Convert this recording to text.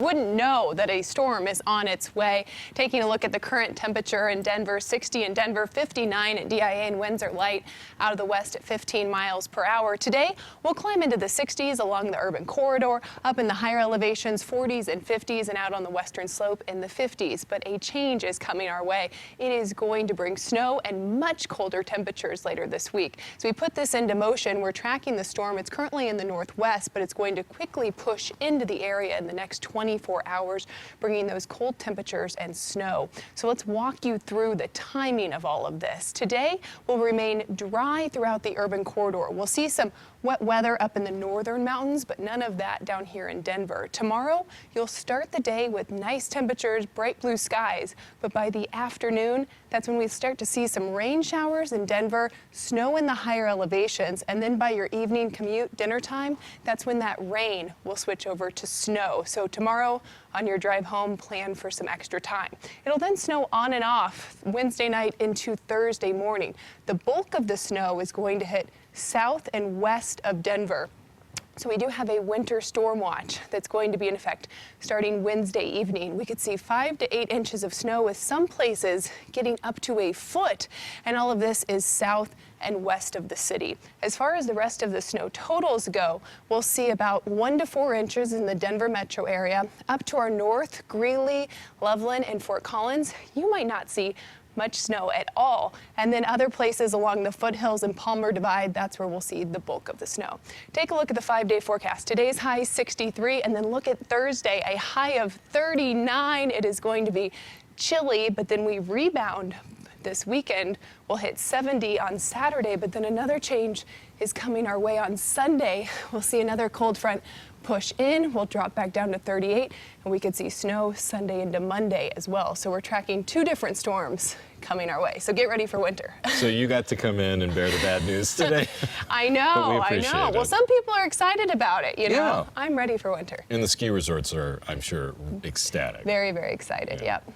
Wouldn't know that a storm is on its way. Taking a look at the current temperature in Denver, 60 in Denver, 59 at DIA, and winds are light out of the west at 15 miles per hour. Today, we'll climb into the 60s along the urban corridor, up in the higher elevations, 40s and 50s, and out on the western slope in the 50s. But a change is coming our way. It is going to bring snow and much colder temperatures later this week. So we put this into motion. We're tracking the storm. It's currently in the northwest, but it's going to quickly push into the area in the next 24 hours, bringing those cold temperatures and snow. So let's walk you through the timing of all of this. Today will remain dry throughout the urban corridor. We'll see some wet weather up in the northern mountains, but none of that down here in Denver. Tomorrow, you'll start the day with nice temperatures, bright blue skies, but by the afternoon, that's when we start to see some rain showers in Denver, snow in the higher elevations, and then by your evening commute, dinner time, that's when that rain will switch over to snow. So tomorrow, on your drive home, plan for some extra time. It'll then snow on and off Wednesday night into Thursday morning. The bulk of the snow is going to hit south and west of Denver. So we do have a winter storm watch that's going to be in effect starting Wednesday evening. We could see 5 to 8 inches of snow with some places getting up to a foot. And all of this is south and west of the city. As far as the rest of the snow totals go, we'll see about 1 to 4 inches in the Denver metro area. Up to our north, Greeley, Loveland, and Fort Collins, you might not see much snow at all. And then other places along the foothills and Palmer Divide, that's where we'll see the bulk of the snow. Take a look at the 5-day forecast. Today's high 63, and then look at Thursday, a high of 39. It is going to be chilly, but then we rebound this weekend. We'll hit 70 on Saturday, but then another change is coming our way on Sunday. We'll see another cold front push in. We'll drop back down to 38, and we could see snow Sunday into Monday as well. So we're tracking 2 different storms coming our way. So get ready for winter. So you got to come in and bear the bad news today. I know, I know. Well, some people are excited about it, you know. Yeah. I'm ready for winter. And the ski resorts are, I'm sure, ecstatic. Very, very excited, yep.